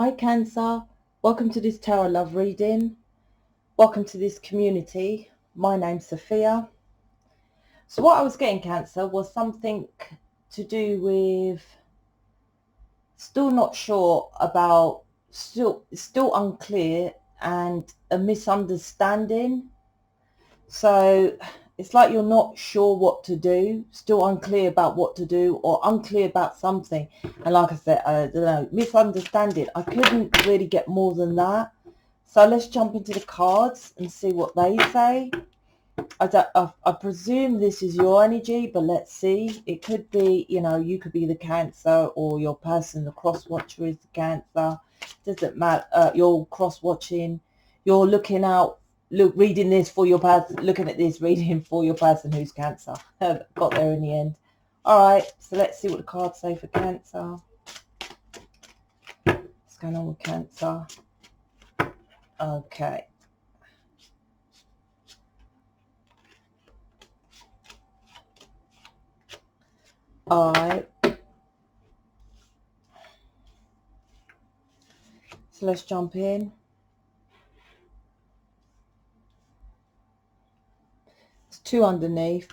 Hi Cancer, welcome to this Tarot Love reading. Welcome to this community. My name's Sophia. So what I was getting, Cancer, was something to do with still not sure about, still unclear, and a misunderstanding. So it's like you're not sure what to do, still unclear about what to do, or unclear about something. And like I said, I don't know, misunderstanding. I couldn't really get more than that. So let's jump into the cards and see what they say. I presume this is your energy, but let's see. It could be, you know, you could be the Cancer, or your person, the cross watcher, is the Cancer. Doesn't matter. You're cross watching. You're looking out. Reading this for your person. Looking at this, reading for your person who's Cancer. Got there in the end. All right. So let's see what the cards say for Cancer. What's going on with Cancer? Okay. All right. So let's jump in. There's two underneath,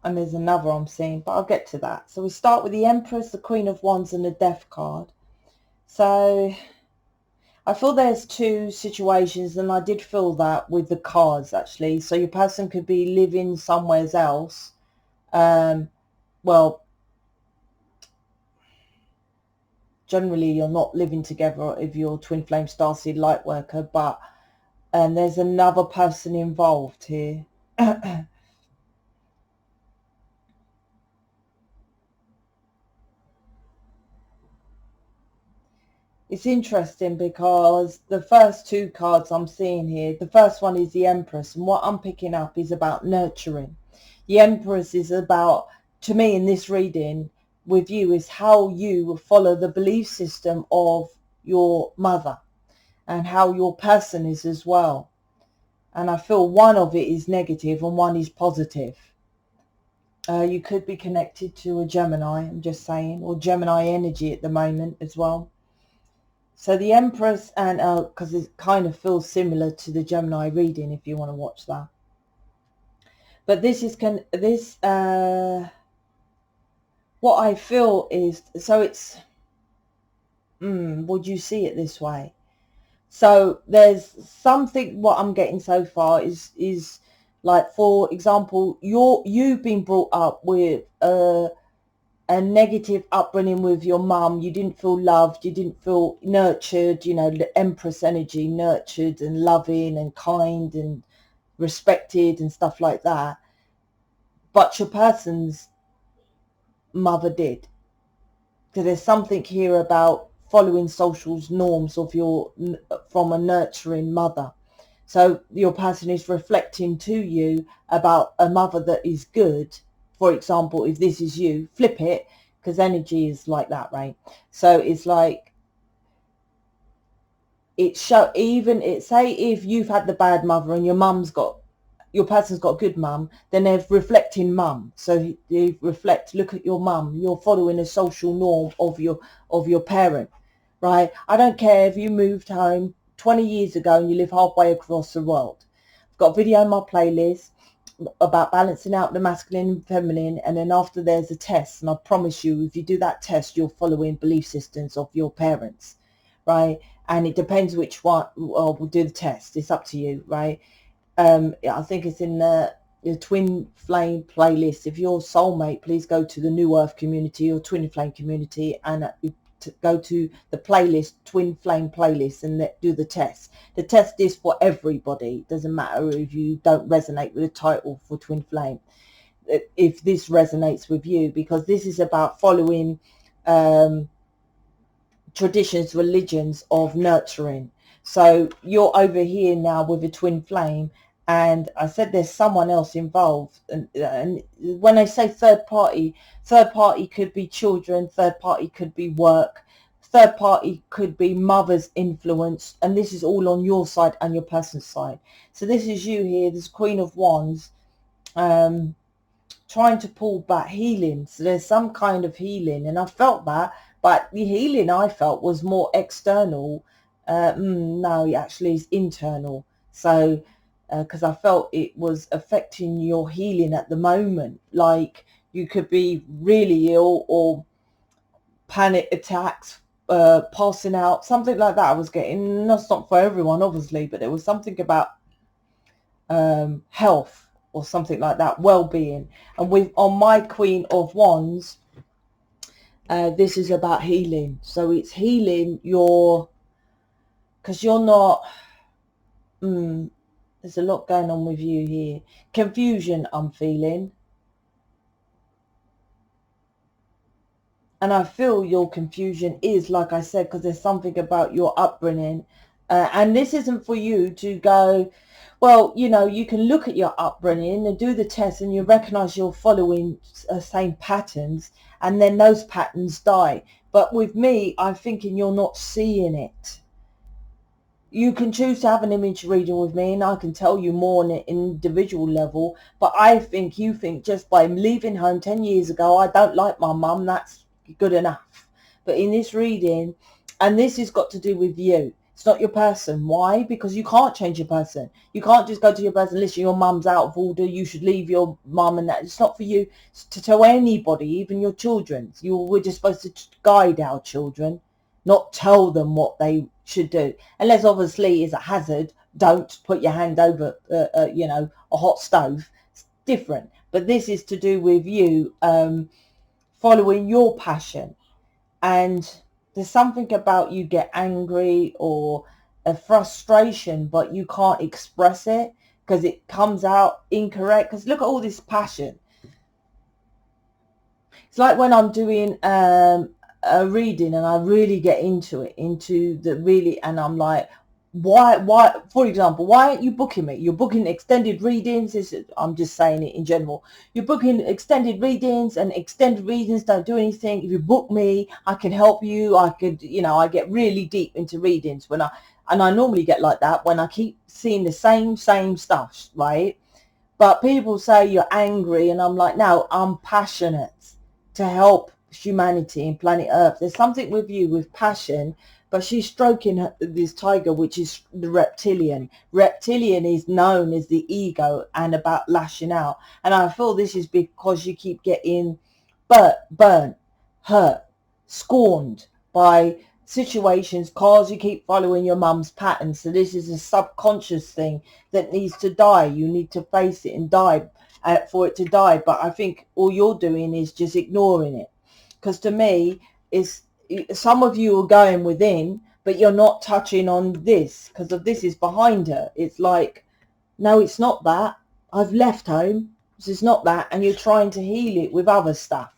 and there's another I'm seeing, but I'll get to that. So we start with the Empress, the Queen of Wands, and the Death card. So I feel there's two situations, and I did feel that with the cards, actually. So your person could be living somewhere else. Well, generally you're not living together if you're twin flame starseed light worker, but there's another person involved here. It's interesting because the first two cards I'm seeing here, the first one is the Empress, and what I'm picking up is about nurturing. The Empress is about, to me in this reading with you, is how you follow the belief system of your mother and how your person is as well. And I feel one of it is negative and one is positive. You could be connected to a Gemini, I'm just saying, or Gemini energy at the moment as well. So the Empress, and because it kind of feels similar to the Gemini reading if you want to watch that. But this is, what I feel is, so it's, would you see it this way? So there's something, what I'm getting so far is like, for example, you've been brought up with a negative upbringing with your mum. You didn't feel loved, you didn't feel nurtured, you know, the Empress energy, nurtured and loving and kind and respected and stuff like that. But your person's mother did. So there's something here about following social norms of from a nurturing mother. So your person is reflecting to you about a mother that is good. For example, if this is you, flip it, because energy is like that, right? So it's like, say if you've had the bad mother and your person's got a good mum, then they're reflecting mum. So you reflect, look at your mum, you're following a social norm of your parent, right? I don't care if you moved home 20 years ago and you live halfway across the world. I've got a video on my playlist about balancing out the masculine and feminine, and then after there's a test, and I promise you, if you do that test, you're following belief systems of your parents, right? And it depends which one. Well, we'll do the test, it's up to you, right? I think it's in the twin flame playlist. If you're soulmate, please go to the New Earth community or twin flame community, and go to the playlist, twin flame playlist, and do the test. The test is for everybody. It doesn't matter if you don't resonate with the title for twin flame, if this resonates with you, because this is about following traditions, religions of nurturing. So you're over here now with a twin flame, and I said there's someone else involved, and when I say third party could be children, third party could be work, third party could be mother's influence, and this is all on your side and your person's side. So this is you here, this Queen of Wands, trying to pull back, healing. So there's some kind of healing, and I felt that But the healing I felt was more external. No, it actually is internal. So because I felt it was affecting your healing at the moment. Like you could be really ill or panic attacks, passing out, something like that I was getting. That's not for everyone, obviously, but there was something about health or something like that, well-being. And with on my Queen of Wands, this is about healing. So it's healing your, because you're not, there's a lot going on with you here. Confusion I'm feeling. And I feel your confusion is, like I said, because there's something about your upbringing. And this isn't for you to go, well, you know, you can look at your upbringing and do the test and you recognize you're following same patterns, and then those patterns die. But with me, I'm thinking you're not seeing it. You can choose to have an image reading with me and I can tell you more on an individual level, but I think you think just by leaving home 10 years ago, I don't like my mum, that's good enough. But in this reading, and this has got to do with you, it's not your person. Why? Because you can't change your person. You can't just go to your person, listen, your mum's out of order, you should leave your mum, and that. It's not for you to tell anybody, even your children. We're just supposed to guide our children, not tell them what they should do. Unless obviously it's a hazard, don't put your hand over, you know, a hot stove. It's different. But this is to do with you following your passion. And there's something about you get angry or a frustration, but you can't express it because it comes out incorrect. Because look at all this passion. It's like when I'm doing a reading and I really get into it, and I'm like, why, for example, why aren't you booking me? You're booking extended readings. I'm just saying it in general. You're booking extended readings, and extended readings don't do anything. If you book me, I can help you. I could, you know, I get really deep into readings and I normally get like that when I keep seeing the same stuff, right? But people say you're angry, and I'm like, no, I'm passionate to help humanity and planet Earth. There's something with you with passion. But she's stroking this tiger, which is the reptilian. Reptilian is known as the ego and about lashing out. And I feel this is because you keep getting burnt, hurt, scorned by situations because you keep following your mum's patterns. So this is a subconscious thing that needs to die. You need to face it and die for it to die. But I think all you're doing is just ignoring it. Because to me, some of you are going within, but you're not touching on this because of this is behind her. It's like, no, it's not that. I've left home. This is not that. And you're trying to heal it with other stuff.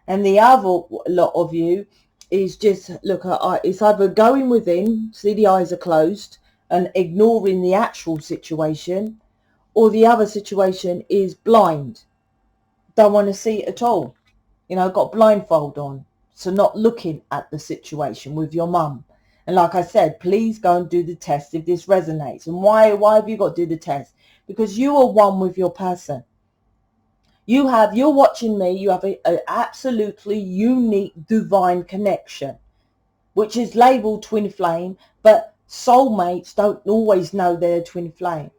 And the other lot of you is just, look, it's either going within, see the eyes are closed, and ignoring the actual situation, or the other situation is blind. Don't want to see it at all. You know, got blindfold on. So not looking at the situation with your mum. And like I said, please go and do the test if this resonates. And why have you got to do the test? Because you are one with your person. You're watching me, you have an absolutely unique divine connection, which is labeled twin flame, but soulmates don't always know they're twin flame.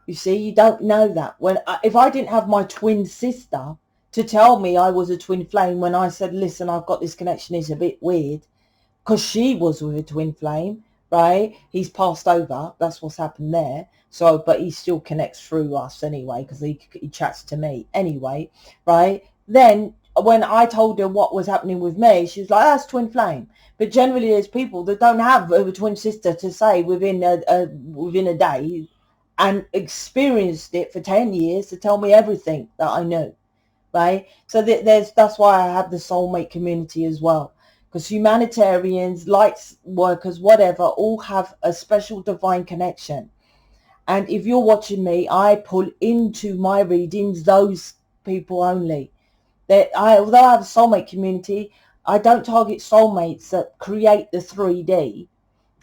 You see, you don't know that. If I didn't have my twin sister to tell me I was a twin flame when I said, listen, I've got this connection, it's a bit weird, because she was with a twin flame, right? He's passed over. That's what's happened there. So, but he still connects through us anyway, because he chats to me anyway, right? Then when I told her what was happening with me, she was like, that's twin flame. But generally there's people that don't have a twin sister to say within a day and experienced it for 10 years to tell me everything that I knew. Right, so that's why I have the soulmate community as well, because humanitarians, light workers, whatever, all have a special divine connection. And if you're watching me, I pull into my readings those people only. Although I have a soulmate community, I don't target soulmates that create the 3D,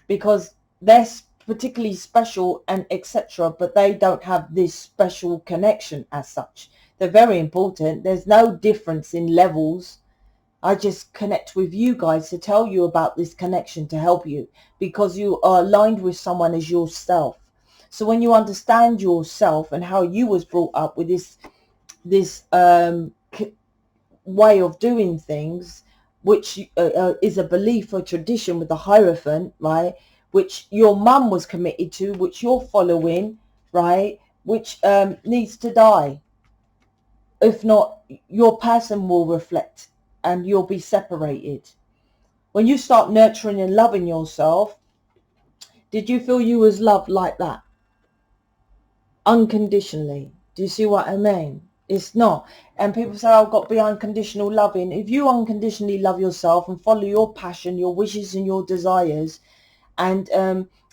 because they're particularly special and etc., but they don't have this special connection as such. They're very important. There's no difference in levels I just connect with you guys to tell you about this connection, to help you, because you are aligned with someone as yourself. So when you understand yourself and how you was brought up with this way of doing things, which is a belief or tradition with the Hierophant, right, which your mum was committed to, which you're following, right, which needs to die. If not, your person will reflect and you'll be separated. When you start nurturing and loving yourself, did you feel you was loved like that? Unconditionally. Do you see what I mean? It's not. And people say, oh, I've got to be unconditional loving. If you unconditionally love yourself and follow your passion, your wishes and your desires, and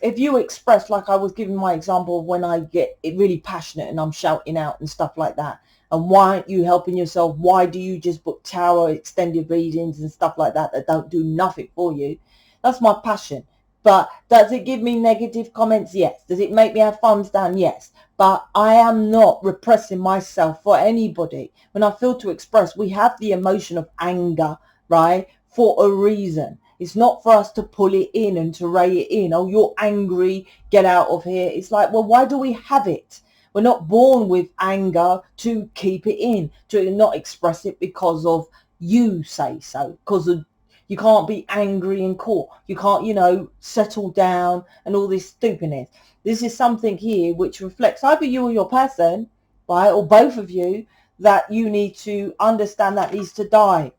if you express, like I was giving my example of when I get really passionate and I'm shouting out and stuff like that, and why aren't you helping yourself? Why do you just book tarot extended readings and stuff like that that don't do nothing for you? That's my passion. But does it give me negative comments? Yes. Does it make me have thumbs down? Yes. But I am not repressing myself for anybody. When I feel to express, we have the emotion of anger, right, for a reason. It's not for us to pull it in and to ray it in. Oh, you're angry, get out of here. It's like, well, why do we have it? We're not born with anger to keep it in, to not express it because of you say so, because of you can't be angry in court. You can't, settle down and all this stupidness. This is something here which reflects either you or your person, right, or both of you, that you need to understand that needs to die.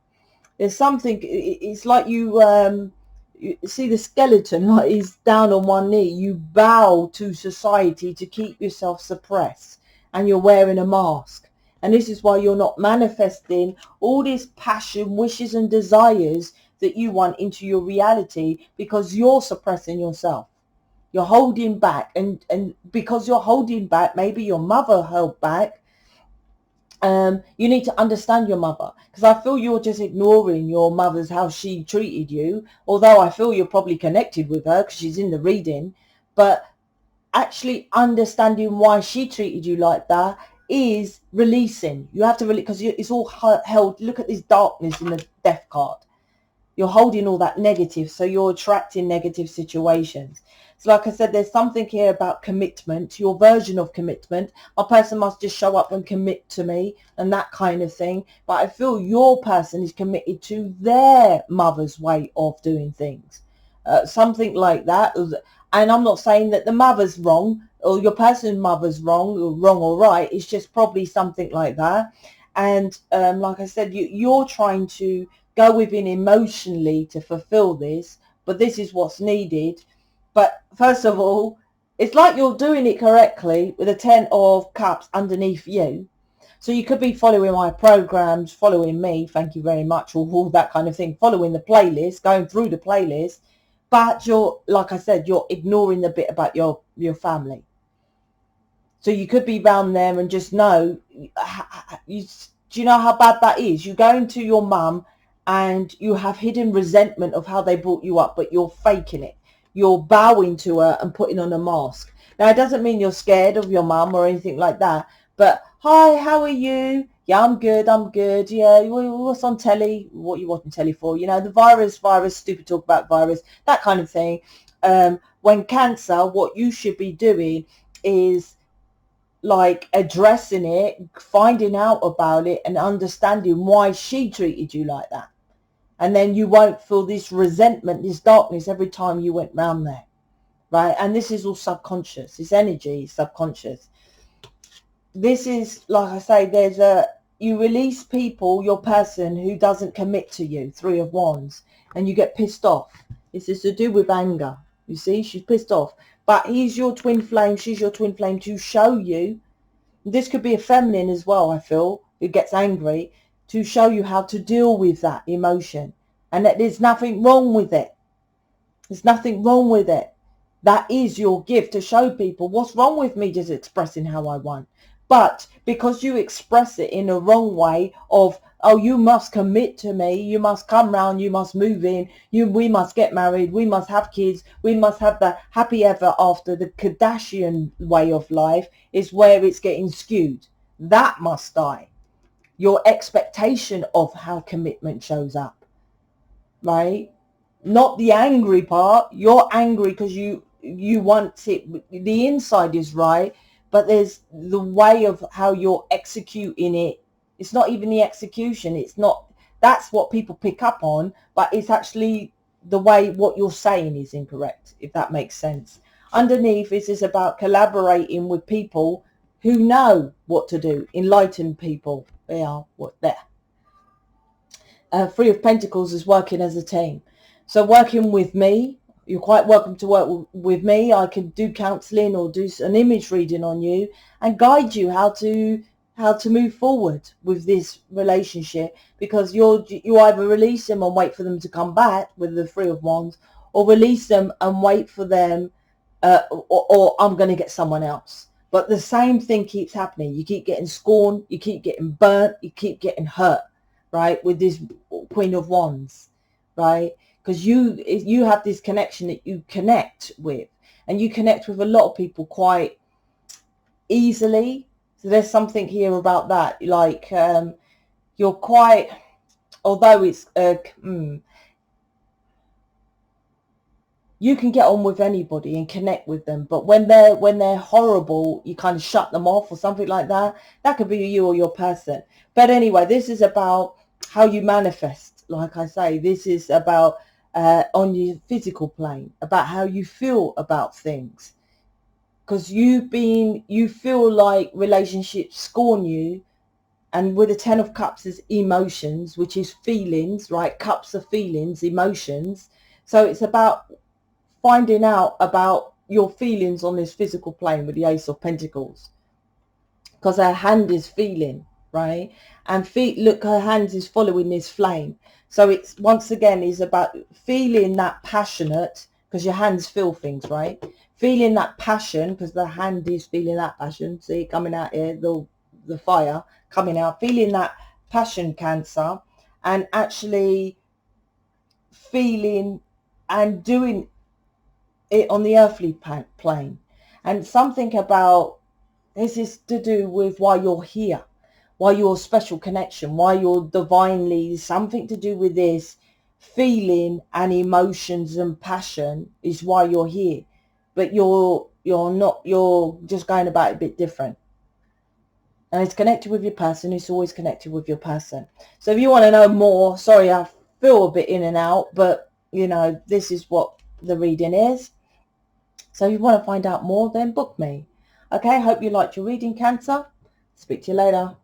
There's something, it's like you see the skeleton, like he's down on one knee. You bow to society to keep yourself suppressed, and you're wearing a mask. And this is why you're not manifesting all this passion, wishes and desires that you want into your reality, because you're suppressing yourself. You're holding back, and because you're holding back, maybe your mother held back. You need to understand your mother, because I feel you're just ignoring your mother's, how she treated you, although I feel you're probably connected with her because she's in the reading. But actually understanding why she treated you like that is releasing. You have to release, because it's all held. Look at this darkness in the death card. You're holding all that negative, so you're attracting negative situations. So like I said, there's something here about commitment, your version of commitment. A person must just show up and commit to me and that kind of thing. But I feel your person is committed to their mother's way of doing things. Something like that. And I'm not saying that the mother's wrong or your person's mother's wrong or right. It's just probably something like that. And like I said, you're trying to go within emotionally to fulfill this, but this is what's needed. But first of all, it's like you're doing it correctly with a 10 of cups underneath you. So you could be following my programs, following me, thank you very much, or all that kind of thing, following the playlist, going through the playlist. But you're, like I said, you're ignoring the bit about your family. So you could be round there and just know, do you know how bad that is? You go into your mum and you have hidden resentment of how they brought you up, but you're faking it. You're bowing to her and putting on a mask. Now, it doesn't mean you're scared of your mum or anything like that, but hi, how are you? Yeah, I'm good. Yeah, what's on telly? What you watching telly for? The virus, stupid talk about virus, that kind of thing. When Cancer, what you should be doing is like addressing it, finding out about it and understanding why she treated you like that. And then you won't feel this resentment, this darkness every time you went round there, right? And this is all subconscious. This energy is subconscious. This is, like I say, you release people, your person who doesn't commit to you, 3 of Wands, and you get pissed off. This is to do with anger. You see, she's pissed off. But he's your twin flame, she's your twin flame, to show you. This could be a feminine as well, I feel, who gets angry, to show you how to deal with that emotion. And that there's nothing wrong with it. There's nothing wrong with it. That is your gift, to show people what's wrong with me just expressing how I want. But because you express it in a wrong way of, oh, you must commit to me, you must come round, you must move in, we must get married, we must have kids, we must have the happy ever after, the Kardashian way of life is where it's getting skewed. That must die. your expectation of how commitment shows up, right? Not the angry part. You're angry because you want it. The inside is right, but there's the way of how you're executing it. It's not even the execution. It's not. That's what people pick up on, but it's actually the way what you're saying is incorrect, if that makes sense. Underneath, this is about collaborating with people who know what to do. Enlightened people. They are what they're. Three of Pentacles is working as a team. So working with me, you're quite welcome to work with me. I can do counselling or do an image reading on you and guide you how to move forward with this relationship, because you either release them and wait for them to come back with the Three of Wands, or release them and wait for them, or I'm going to get someone else. But the same thing keeps happening. You keep getting scorned, you keep getting burnt, you keep getting hurt, right, with this Queen of Wands, right? Because you have this connection that you connect with, and you connect with a lot of people quite easily. So there's something here about that, like you're quite, although it's you can get on with anybody and connect with them, but when they're horrible, you kind of shut them off or something like that. That could be you or your person. But anyway, this is about how you manifest. Like I say, this is about on your physical plane, about how you feel about things, because you feel like relationships scorn you. And with the Ten of Cups is emotions, which is feelings, right? Cups of feelings, emotions. So it's about finding out about your feelings on this physical plane with the Ace of Pentacles, because her hand is feeling, right? And look, her hand is following this flame. So it's, once again, is about feeling that passionate, because your hands feel things, right? Feeling that passion, because the hand is feeling that passion. See, coming out here, the fire coming out, feeling that passion, Cancer, and actually feeling and doing it on the earthly plane. And something about this is to do with why you're here, why you're special connection, why you're divinely, something to do with this feeling and emotions and passion is why you're here. But you're not, you're just going about it a bit different. And it's connected with your person. It's always connected with your person. So if you want to know more, sorry, I feel a bit in and out, but you know, this is what the reading is. So if you want to find out more, then book me. Okay, hope you liked your reading, Cancer. Speak to you later.